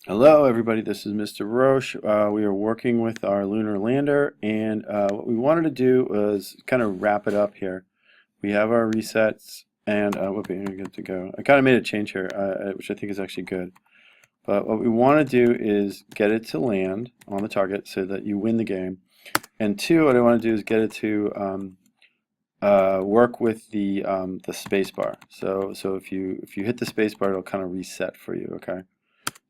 Hello everybody, this is Mr. Roche. We are working with our lunar lander, and what we wanted to do was kind of wrap it up here. We have our resets, and whoopee, you're good to go. I kind of made a change here, which I think is actually good. But what we want to do is get it to land on the target so that you win the game. And two, what I want to do is get it to work with the space bar. So if you hit the space bar, it'll kind of reset for you. Okay.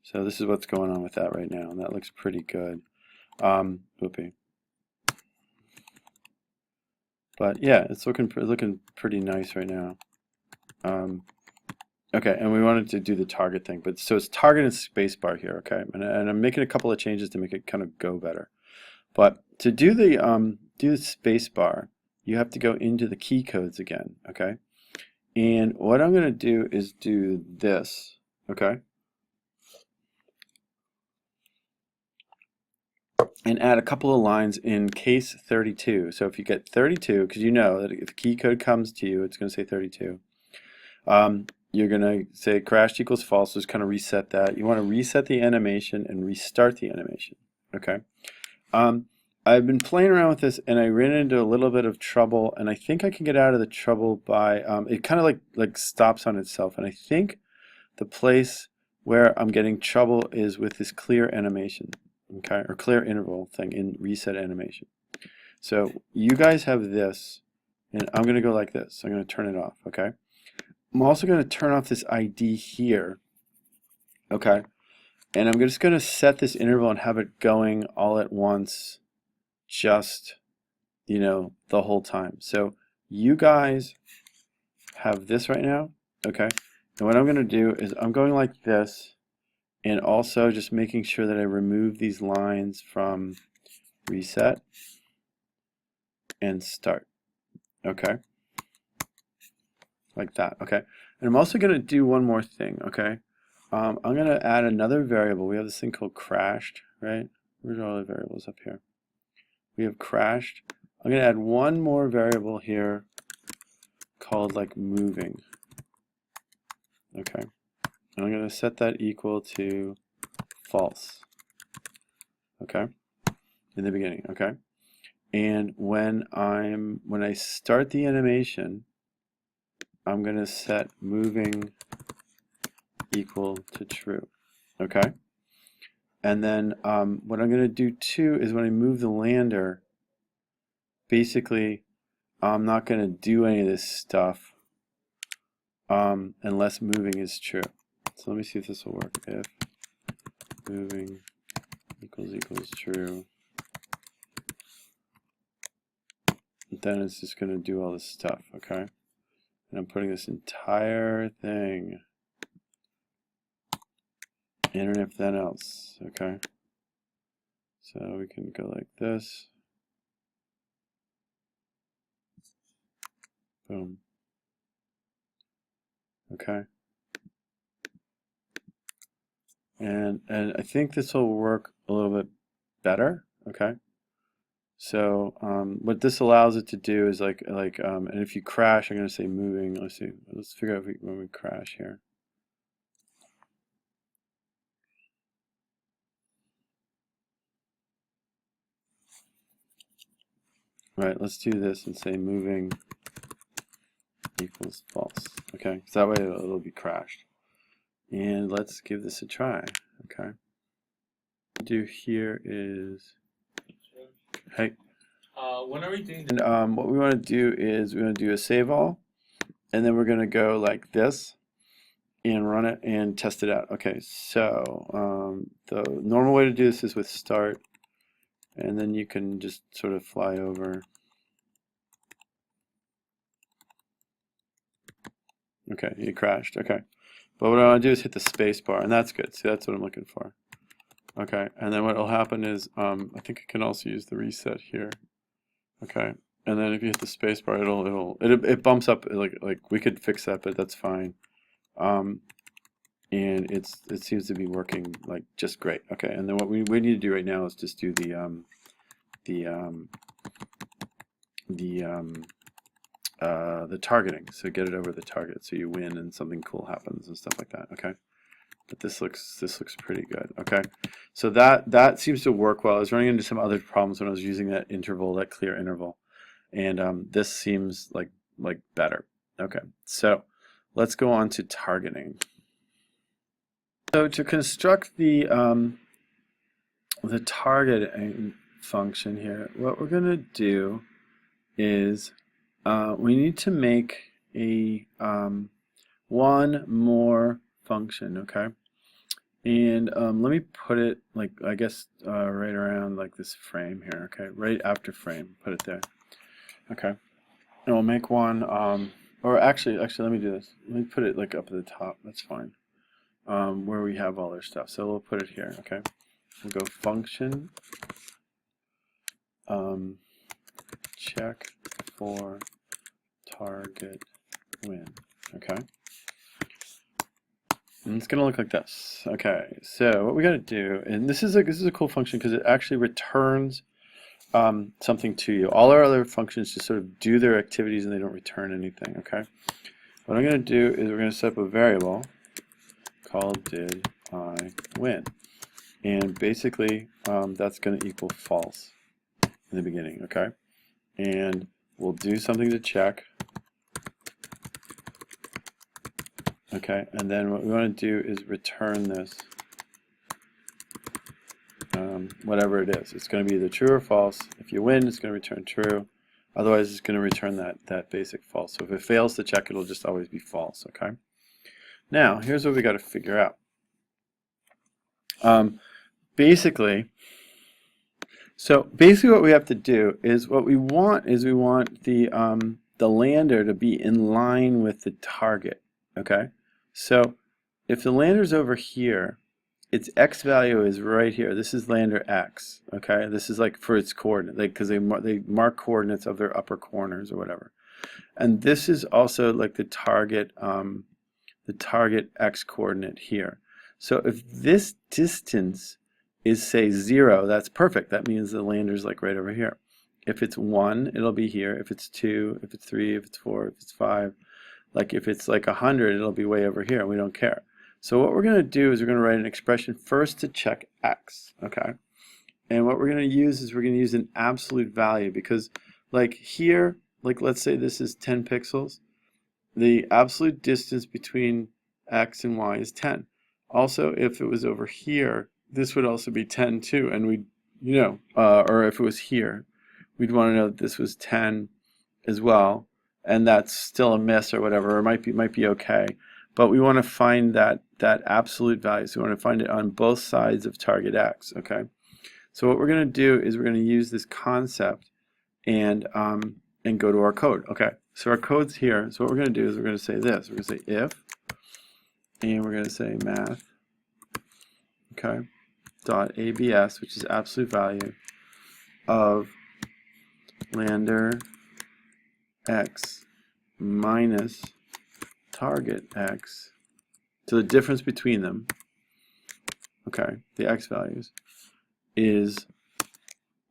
So this is what's going on with that right now, and that looks pretty good. Whoopee. But yeah, it's looking pretty nice right now. Okay, and we wanted to do the target thing, but so it's target and spacebar here, okay? And I'm making a couple of changes to make it kind of go better. But to do the spacebar, you have to go into the key codes again, okay? And what I'm going to do is do this, okay? And add a couple of lines in case 32. So if you get 32, because you know that if the key code comes to you, it's going to say 32. You're going to say crashed equals false, just kind of reset that. You want to reset the animation and restart the animation. Okay. I've been playing around with this, and I ran into a little bit of trouble, and I think I can get out of the trouble by it kind of like stops on itself, and I think the place where I'm getting trouble is with this clear animation. Okay, or clear interval thing in reset animation. So you guys have this, and I'm going to go like this. I'm going to turn it off, okay? I'm also going to turn off this ID here, okay? And I'm just going to set this interval and have it going all at once, just, the whole time. So you guys have this right now, okay? And what I'm going to do is I'm going like this, and also just making sure that I remove these lines from reset and start. Okay, like that. Okay, and I'm also going to do one more thing. Okay, I'm going to add another variable. We have this thing called crashed, right? Where's all the variables up here? We have crashed. I'm going to add one more variable here called like moving. Okay, and I'm going to set that equal to false. Okay, in the beginning. Okay. And when I start the animation, I'm going to set moving equal to true. Okay? And then what I'm going to do too is when I move the lander, basically I'm not going to do any of this stuff unless moving is true. So let me see if this will work. If moving equals true, then it's just going to do all this stuff. Okay? And I'm putting this entire thing in and if then else. Okay? So we can go like this. Boom. Okay. And I think this will work a little bit better. Okay. So what this allows it to do is and if you crash, I'm going to say moving. Let's see. Let's figure out when we crash here. Right. Let's do this and say moving equals false. Okay. So that way it'll be crashed. And let's give this a try. Okay. What we'll do here is, hey. When are we doing? And what we want to do is we want to do a save all, and then we're going to go like this and run it and test it out. Okay, so the normal way to do this is with start, and then you can just sort of fly over. Okay, it crashed. Okay, but what I want to do is hit the space bar, and that's good. See, that's what I'm looking for. Okay, and then what will happen is I think I can also use the reset here. Okay, and then if you hit the space bar, it bumps up like we could fix that, but that's fine. And it seems to be working like just great. Okay, and then what we need to do right now is just do the targeting. So get it over the target so you win and something cool happens and stuff like that. Okay, but this looks pretty good. Okay, so that seems to work well. I was running into some other problems when I was using that interval, that clear interval, and this seems like better. Okay, so let's go on to targeting. So to construct the target function here, what we're going to do is we need to make a one more function, okay? And let me put it like, I guess right around like this frame here, okay? Right after frame, put it there, okay? And we'll make one, or actually let me do this. Let me put it like up at the top, that's fine. Where we have all our stuff. So we'll put it here, okay? We'll go function check for target win, okay? And it's going to look like this. Okay, so what we got to do, and this is a cool function because it actually returns something to you. All our other functions just sort of do their activities and they don't return anything, okay? What I'm going to do is we're going to set up a variable called did I win, and basically that's going to equal false in the beginning, okay? And we'll do something to check, okay? And then what we want to do is return this, whatever it is. It's going to be either true or false. If you win, it's going to return true. Otherwise, it's going to return that basic false. So if it fails to check, it'll just always be false, okay? Now, here's what we got to figure out. Basically what we have to do is we want the lander to be in line with the target, okay? So if the lander's over here, its x value is right here. This is lander x, okay? This is like for its coordinate, like because they mark coordinates of their upper corners or whatever. And this is also like the target x coordinate here. So if this distance is, say, 0, that's perfect. That means the lander's like right over here. If it's 1, it'll be here. If it's 2, if it's 3, if it's 4, if it's 5, like if it's like 100, it'll be way over here. We don't care. So what we're going to do is we're going to write an expression first to check x, okay? And what we're going to use is we're going to use an absolute value because like here, like let's say this is 10 pixels. The absolute distance between x and y is 10. Also, if it was over here, this would also be 10 too, and we'd, or if it was here, we'd want to know that this was 10 as well, and that's still a miss or whatever, or it might be okay. But we want to find that absolute value, so we want to find it on both sides of target x, okay? So what we're going to do is we're going to use this concept and go to our code, okay? So our code's here. So what we're going to do is we're going to say this. We're going to say if, and we're going to say math, okay, dot abs, which is absolute value of lander x minus target x. So the difference between them, okay, the x values, is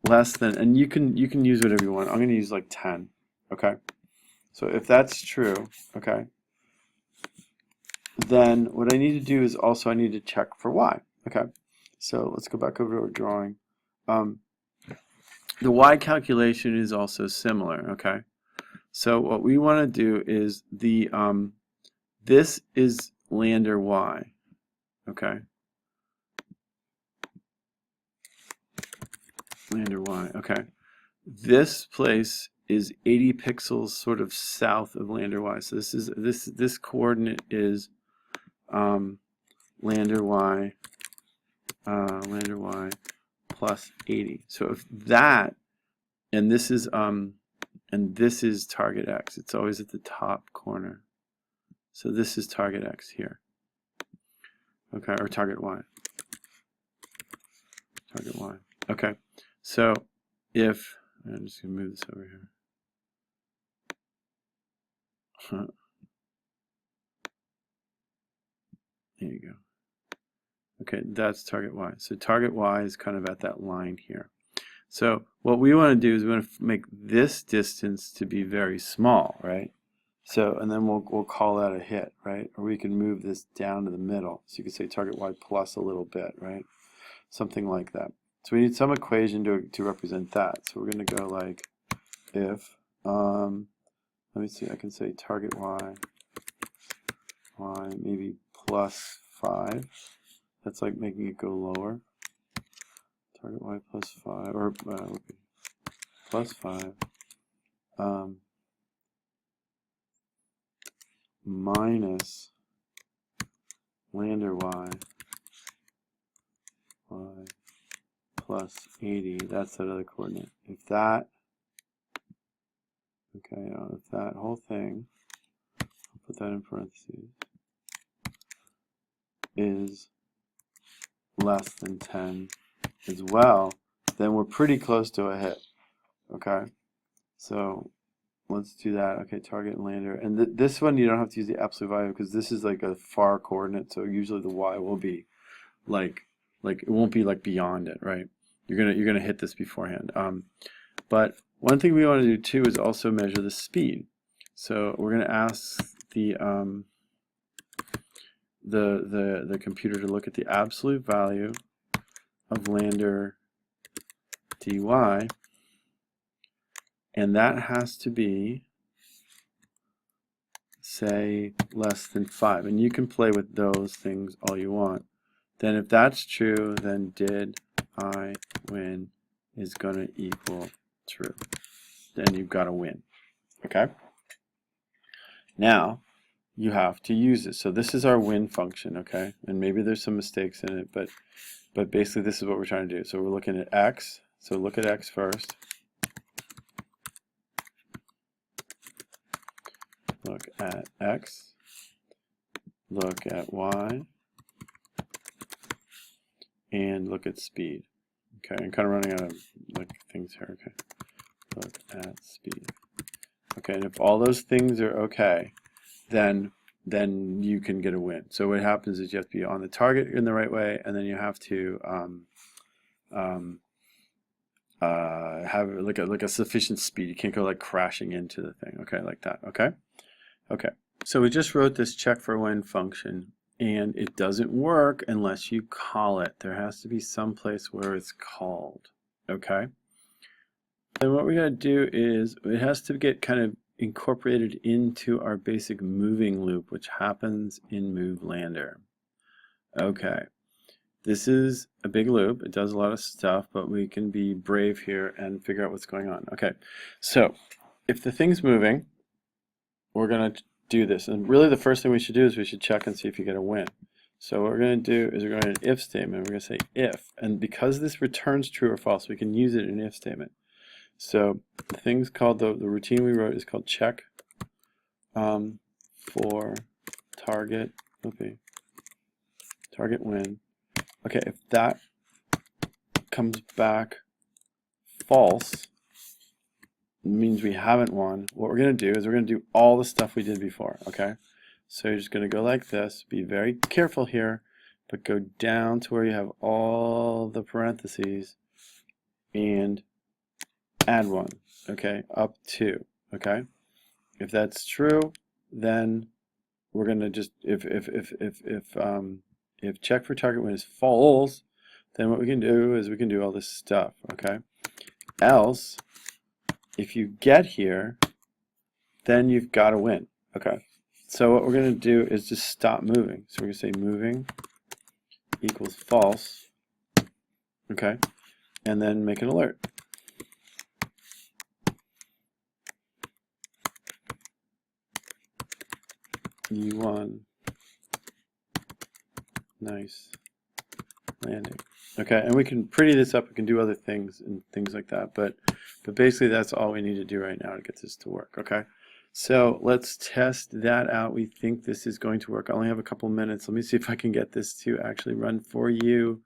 less than, and you can use whatever you want. I'm going to use like 10, okay? So if that's true, okay, then what I need to do is also I need to check for y, okay? So let's go back over to our drawing. The y calculation is also similar, okay? So what we want to do is this is lander y, okay? Lander y, okay. This place is 80 pixels sort of south of lander y. So this coordinate is lander y plus 80. So if that, and this is target x. It's always at the top corner. So this is target x here. Okay, or target y. Target y. Okay. So if I'm just going to move this over here. There you go. Okay, that's target y. So target y is kind of at that line here. So what we want to do is we want to make this distance to be very small, right? So, and then we'll call that a hit, right? Or we can move this down to the middle. So you could say target y plus a little bit, right? Something like that. So we need some equation to represent that. So we're going to go like if, let me see, I can say target y maybe plus 5. That's like making it go lower. Target y plus 5, or would be plus 5. Minus lander y plus 80. That's that other coordinate. If that, okay, if that whole thing, I'll put that in parentheses, is less than 10 as well, then we're pretty close to a hit. Okay, so let's do that. Okay, target and lander, and this one you don't have to use the absolute value because this is like a far coordinate, so usually the y will be like it won't be like beyond it, right? You're gonna hit this beforehand. But one thing we want to do too is also measure the speed. So we're gonna ask the computer to look at the absolute value of lander dy, and that has to be, say, less than 5. And you can play with those things all you want. Then if that's true, then did I win is going to equal true. Then you've got to win. Okay? Now, you have to use it. So this is our win function, okay? And maybe there's some mistakes in it, but basically this is what we're trying to do. So we're looking at x. So look at x first. Look at x. Look at y. And look at speed. Okay, I'm kind of running out of like things here. Okay, look at speed. Okay, and if all those things are okay, then you can get a win. So what happens is you have to be on the target in the right way, and then you have to have like a sufficient speed. You can't go like crashing into the thing. Okay, like that. Okay, okay. So we just wrote this check for win function. And it doesn't work unless you call it. There has to be some place where it's called. Okay? And what we got to do is it has to get kind of incorporated into our basic moving loop, which happens in move lander. Okay. This is a big loop. It does a lot of stuff, but we can be brave here and figure out what's going on. Okay. So if the thing's moving, we're going to do this. And really the first thing we should do is we should check and see if you get a win. So what we're going to do is we're going to an if statement. We're going to say if. And because this returns true or false, we can use it in an if statement. So the thing's called, the routine we wrote is called check for target, target win. Okay, if that comes back false, means we haven't won. What we're going to do is we're going to do all the stuff we did before, okay? So you're just going to go like this. Be very careful here, but go down to where you have all the parentheses and add one, okay? Up to, okay? If that's true, then we're going to just, if check for target win is false, then what we can do is we can do all this stuff, okay? Else, if you get here, then you've got to win. Okay. So what we're going to do is just stop moving. So we're going to say moving equals false. Okay. And then make an alert. You won. Nice landing. Okay, and we can pretty this up. We can do other things and things like that, but basically that's all we need to do right now to get this to work. Okay, so let's test that out. We think this is going to work. I only have a couple minutes. Let me see if I can get this to actually run for you,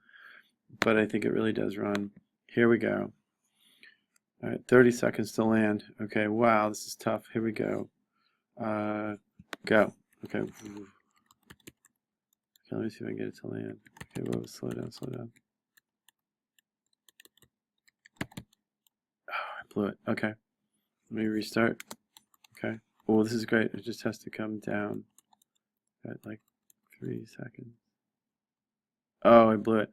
but I think it really does run. Here we go. All right, 30 seconds to land. Okay, wow, this is tough. Here we go. Go. Okay. Let me see if I can get it to land. Okay, whoa, slow down, slow down. Oh, I blew it. Okay. Let me restart. Okay. Oh, this is great. It just has to come down at like 3 seconds. Oh, I blew it.